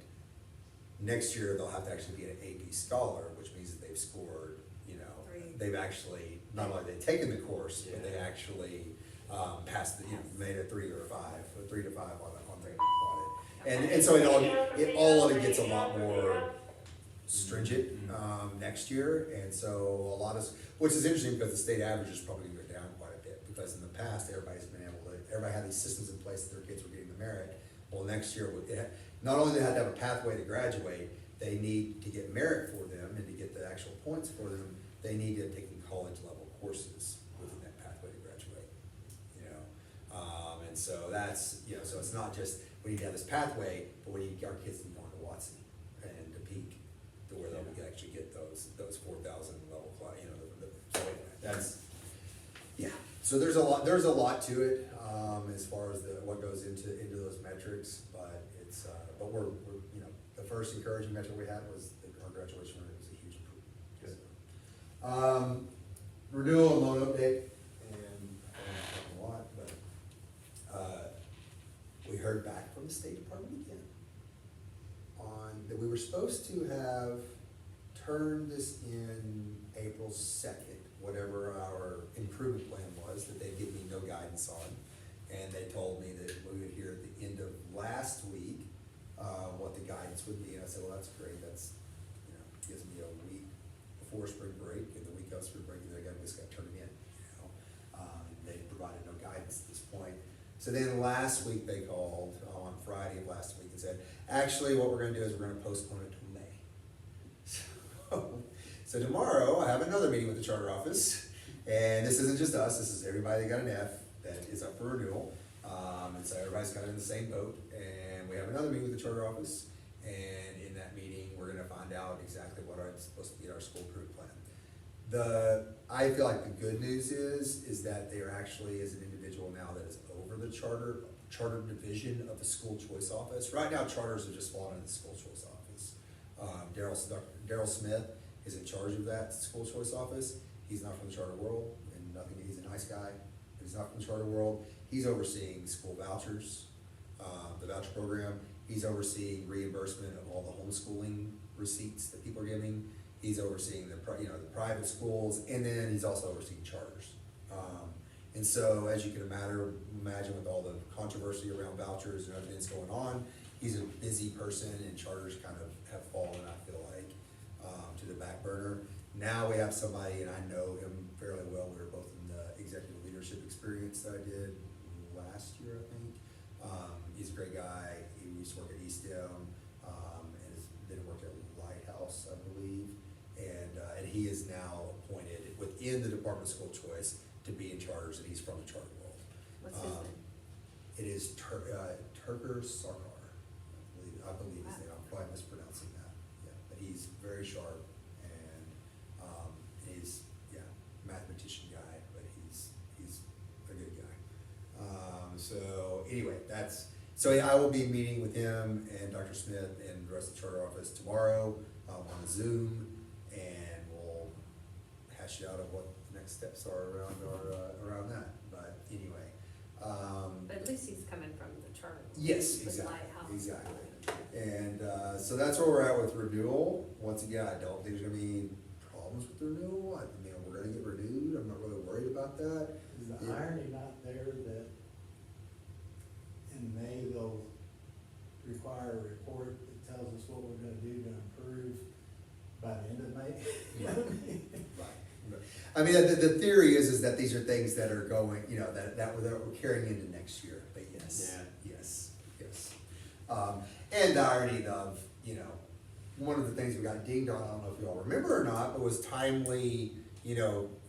Next year, they'll have to actually be an AP scholar, which means that they've scored, you know, 3. they've actually, not only they've taken the course, but they actually, passed the, you know, made a 3 or a 5, or 3 to 5 on it. And so all of it gets a lot more stringent, next year, and so a lot of, which is interesting because the state average is probably gonna go down quite a bit, because in the past, everybody had these systems in place that their kids were getting the merit. Well, next year, not only do they have to have a pathway to graduate, they need to get merit for them and to get the actual points for them, they need to take college level courses within that pathway to graduate, you know? And so that's, you know, so it's not just, we need to have this pathway, but we need our kids to be going to Watson and to Peak, to where they'll actually get those 4,000 level class, you know, so anyway, that's, yeah. So there's a lot to it, as far as what goes into those metrics, but it's, but we're, you know, the first encouraging metric we had was our graduation rate was a huge improvement. So, renewal and loan update, and I don't talk a lot, but, we heard back from the State Department again on that we were supposed to have turned this in April 2nd, whatever our improvement plan was, that they'd give me no guidance on. And they told me that we would hear at the end of last week, what the guidance would be. And I said, well, that's great, that's, you know, gives me a week before spring break and the week else for breaking their gun, we just got to turn it in, they provided no guidance at this point. So then last week they called, on Friday of last week, and said, actually, what we're gonna do is we're gonna postpone it till May. So tomorrow, I have another meeting with the charter office, and this isn't just us, this is everybody that got an F that is up for renewal. And so everybody's kind of in the same boat, and we have another meeting with the charter office, and in that meeting, we're gonna find out exactly what are supposed to be our school improvement plan. I feel like the good news is that there actually is an individual now that is over the charter division of the school choice office. Right now, charters are just falling into the school choice office. Daryl Smith is in charge of that school choice office. He's not from the charter world, and nothing, he's a nice guy, but he's not from the charter world. He's overseeing school vouchers, the voucher program. He's overseeing reimbursement of all the homeschooling receipts that people are giving. He's overseeing the private schools, and then he's also overseeing charters. And so, as you can imagine with all the controversy around vouchers and everything that's going on, he's a busy person, and charters kind of have fallen, I feel like, to the back burner. Now we have somebody, and I know him fairly well. We were both in the executive leadership experience that I did last year, I think. He's a great guy. He used to work at Eastham, and then worked at Lighthouse, I believe. And he is now appointed within the Department of School Choice to be in charters, and he's from the charter world. What's his name? It is Turker Sarkar, I believe his name. I'm probably mispronouncing that. Yeah, but he's very sharp, and he's mathematician guy, but he's a good guy. So anyway, so I will be meeting with him and Dr. Smith and the rest of the charter office tomorrow on a Zoom, and we'll hash out of what the next steps are around that. But anyway. But at least he's coming from the charter. Yes, with exactly, Lighthouse. exactly. And so that's where we're at with renewal. Once again, I don't think there's gonna be problems with the renewal. I mean, we're gonna get renewed. I'm not really worried about that. Is the Yeah. irony not there that in May they'll require a report that tells us what we're gonna do to improve by the end of May? Right. I mean, the theory is that these are things that are going, that we're carrying into next year, but yes. Yeah. Yes. And the irony of, one of the things we got dinged on, I don't know if you all remember or not, but was timely,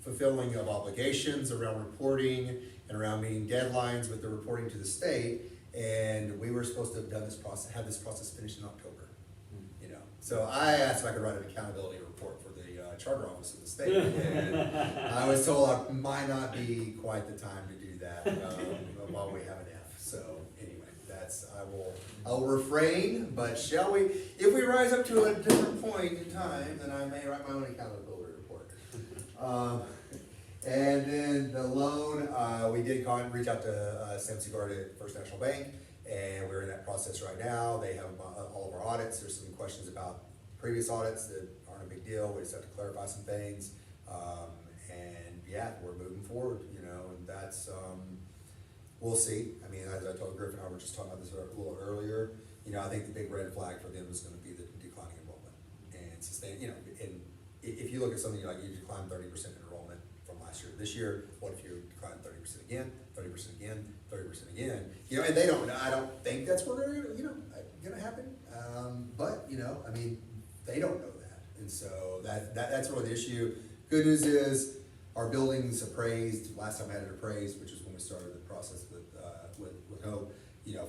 fulfilling of obligations around reporting and around meeting deadlines with the reporting to the state. And we were supposed to have have this process finished in October. So I asked if I could write an accountability report for the charter office of the state. And I was told I might not be quite the time to do that while we have an F. So anyway, I will refrain, but shall we, if we rise up to a different point in time, then I may write my own accountability report. And then the loan, we did reach out to Sam Seagard at First National Bank, and we're in that process right now. They have all of our audits. There's some questions about previous audits that aren't a big deal. We just have to clarify some things. And we're moving forward, and that's, we'll see. I mean, as I told Griffin, I was just talking about this a little earlier. I think the big red flag for them is going to be the declining enrollment and sustain, and if you look at something like you declined 30% enrollment from last year to this year, what if you decline 30% again, 30% again, 30% again? And they don't. I don't think that's what going to happen. But I mean, they don't know that, and so that's really the issue. Good news is our building's appraised. Last time I had it appraised, which is when we started the process with Hope,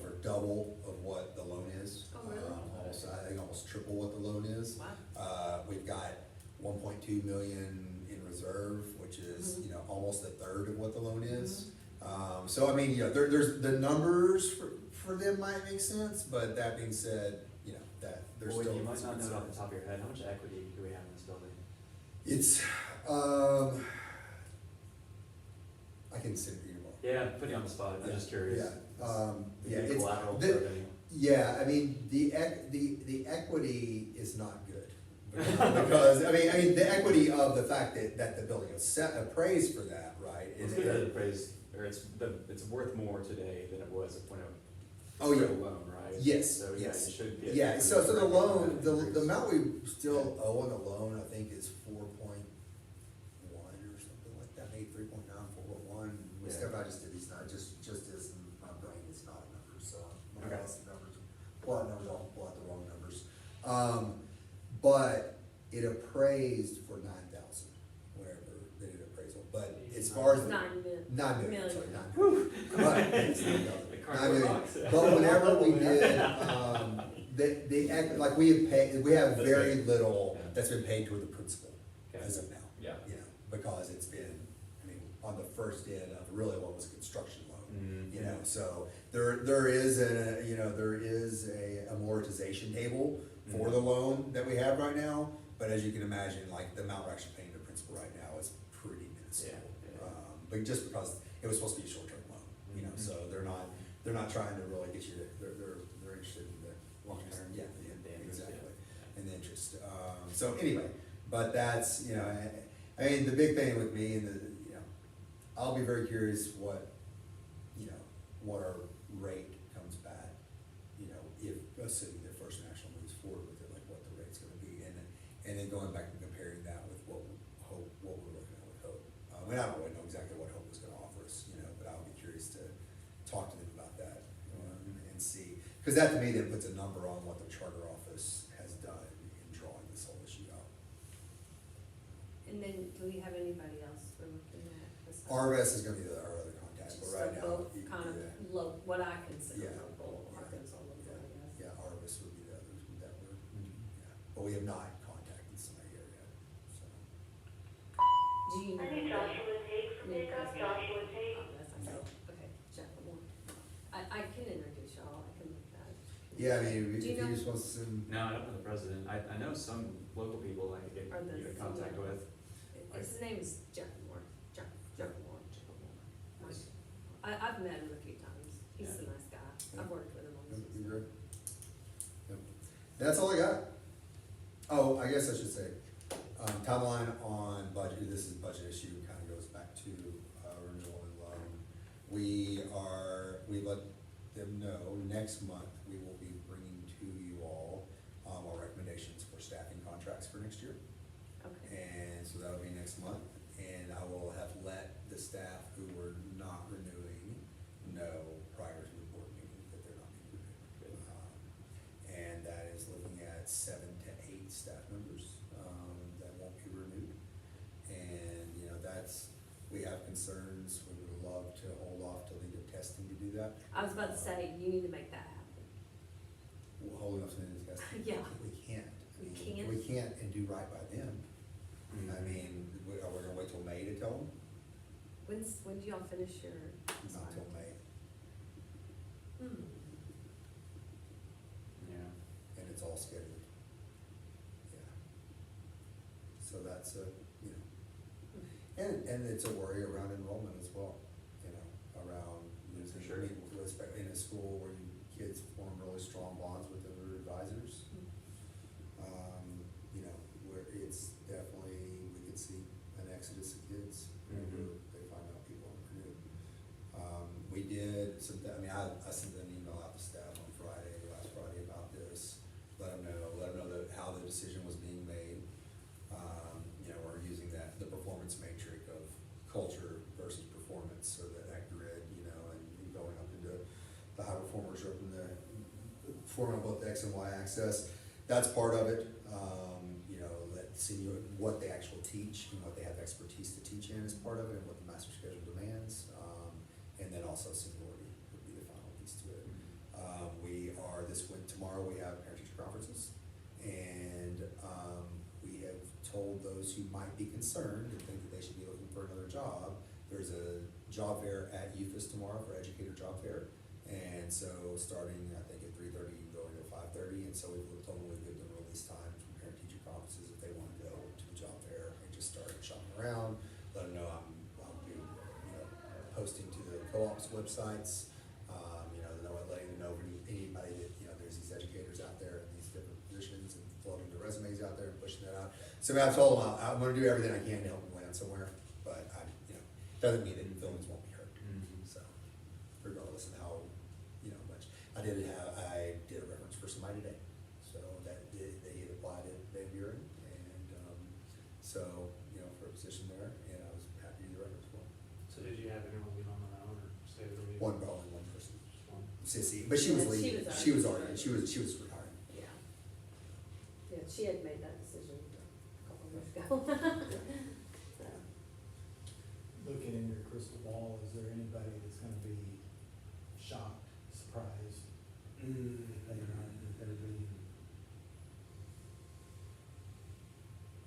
for double of what the loan is. Oh, really? I think almost triple what the loan is. Wow. We've got 1.2 million in reserve, which is almost a third of what the loan is. So I mean, there's the numbers for them might make sense, but that being said, that there's Boyd, still. you might not know it off the top of your head, how much equity do we have in this building? It's I can send it to you more. Yeah, put you on the spot, I'm just curious. It's Collateral for the- everything. Yeah, I mean, the equity is not good. Because, I mean, the equity of the fact that the building is appraised for that, right? It's good that it appraised, or it's worth more today than it was when it Oh, yeah. took a loan, right? Yes, So, yes. you should get. Yeah, so the loan, the increase. amount we still owe on the loan, I think is 4.1 I just did these, just as my brain is not a number, so I'm Okay. gonna ask the numbers, pull out numbers, I'll pull out the wrong numbers. But it appraised for 9,000, wherever they did appraisal, but as far as. 9 million, sorry, 9 million. But, it's 9,000. The 9 cardboard million. box. But whenever we did, like we have That's very good. little Yeah. that's been paid toward the principal Okay. as of now. Yeah. You know, because it's been, I mean, on the first end of really what was a construction loan, you know, so there is a amortization table for the loan that we have right now, but as you can imagine, like, the amount we're actually paying the principal right now is pretty minuscule. Yeah. But just because it was supposed to be a short-term loan, you know, so they're not trying to really get you to, they're interested in the long-term, yeah, The interest, exactly, yeah. and the interest. So anyway, but that's, you know, I mean, the big thing with me and I'll be very curious what our rate comes back, if, assuming that First National moves forward with it, like what the rate's gonna be, and then going back and comparing that with what we're looking at with Hope. I mean, I don't really know exactly what Hope is gonna offer us, but I'll be curious to talk to them about that, and see, cause that to me then puts a number on what the charter office has done in drawing this whole issue out. And then, do we have anybody else we're looking at? besides- RVS is gonna be our other contact, but Just right like now. both kind of what I consider Yeah. local, Yeah. Arkansas local, I guess. Yeah, Arvis would be the others that were, Mhm. yeah, but we have not contacted somebody here yet, so. Do you know? I need Joshua Tate for New pickup, president? Joshua Tate. Oh, that's nice. Okay, Jacqueline. I can introduce y'all, I can look that. Yeah, I mean, if Do you you know- just want to send, No, I don't know the president. I know some local people I could get Or the you in contact senior. with. His name is Jack Moore. I've met him a few times. He's a nice guy. I've worked with him on Yep, this. you agree? Yep. That's all I got. Oh, I guess I should say, timeline on budget, this is a budget issue, kind of goes back to, renewal and loan. We let them know, next month, we will be bringing to you all, our recommendations for staffing contracts for next year. Okay. And so that'll be next month, and I will have let the staff who were not renewing know prior to the board meeting that they're not being renewed. And that is looking at 7 to 8 staff members, that won't be renewed. And, we have concerns, we would love to hold off till they get testing to do that. I was about to say, you need to make that happen. We're holding off to the testing. Yeah. We can't. We can't? We can't and do right by them. I mean, are we gonna wait till May to tell them? When do y'all finish your? Not till May. Hmm. Yeah. And it's all scheduled. Yeah. So that's and it's a worry around enrollment as well, around losing For sure. people to in a school where kids form really strong bonds with their advisors. Where it's definitely, we could see an exodus of kids whenever they find out people aren't renewed. We did I sent an email out to staff on last Friday about this, let them know how the decision was being made. We're using the performance matrix of culture versus performance, or that grid, and going up into the high performers are up in the, performing on both the X and Y axis. That's part of it. Let's see what they actually teach and what they have expertise to teach in is part of it, and what the master schedule demands. And then also seniority would be the final piece to it. Tomorrow we have parent-teacher conferences, and we have told those who might be concerned and think that they should be looking for another job. There's a job fair at UFAS tomorrow for educator job fair, and so starting I think at 3:30, you can go until 5:30, and so we've told them we've given them release time from parent-teacher conferences if they want to go to the job fair and just start shopping around. Let them know I'll be posting to the co-ops websites. Letting them know if anybody that, there's these educators out there in these different positions, and floating the resumes out there and pushing that out. So I've told them I'm gonna do everything I can to help them land somewhere, but doesn't mean that feelings won't be hurt. So regardless of how, much. I did a reference for somebody today, so that they had applied at Van Buren, and, for a position there, and I was happy to do the reference for them. So did you have anyone get on their own, or one person, Sissy, but she was Yeah, leaving, she was retiring. Yeah. Yeah, she had made that decision a couple of years ago. So, Looking in your crystal ball, is there anybody that's gonna be shocked, surprised, that they're being?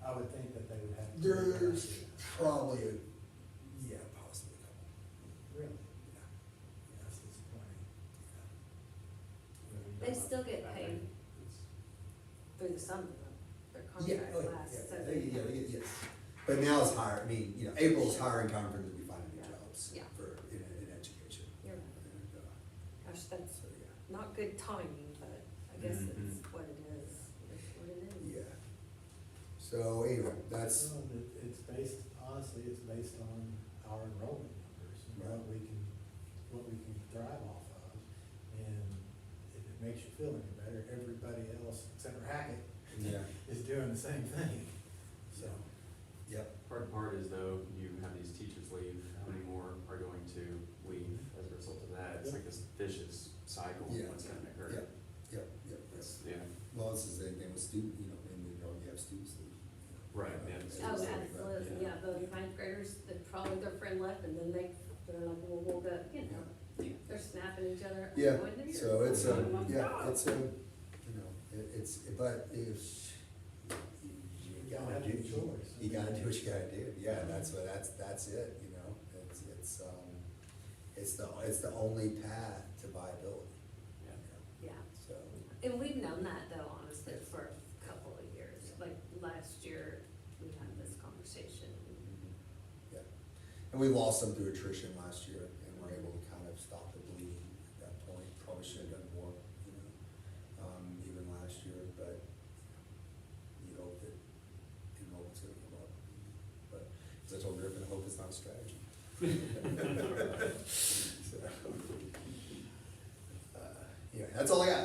I would think that they would have. to take that There's idea. probably, possibly a couple, Really? yeah. Yeah, that's disappointing. they still get paid through the summer, though. Their contract lasts, so they. Yes. But now it's hire, I mean, April's hiring time for them to be finding new jobs Yeah. in education. You're right. And, Gosh, that's so, yeah. not good timing, but I guess Mhm. it's what it is. It's what it is. Yeah. So anyway, that's, Well, it's based, honestly, it's based on our enrollment numbers and what we can thrive off of. And if it makes you feel any better, everybody else except Racket yeah, is doing the same thing, so. yep. Hard part is though, you have these teachers leave, how many more are going to leave as a result of that? It's like this vicious cycle, Yeah. what's gonna occur. Yep. It's, yeah, Well, it's the same thing with student, and you have students leave. Right, yeah. Oh, absolutely, yeah, the ninth graders, probably their friend left, and then they're like, well, we'll go, they're snapping each other. "I'm Yeah, going to yours." so it's Oh my yeah, God. it's but if you Gotta gotta have do, a choice. you gotta do what you gotta do, yeah, that's it, it's the only path to viability. Yeah. Yeah, So, and we've known that though, honestly, for a couple of years, like last year, we had this conversation. yeah, and we lost some through attrition last year, and we're able to kind of stop the bleeding at that point, probably should have done more, even last year, but you hope that enrollment's gonna come up. But, as I told Griffin, I hope it's not a strategy. So, yeah, that's all I got.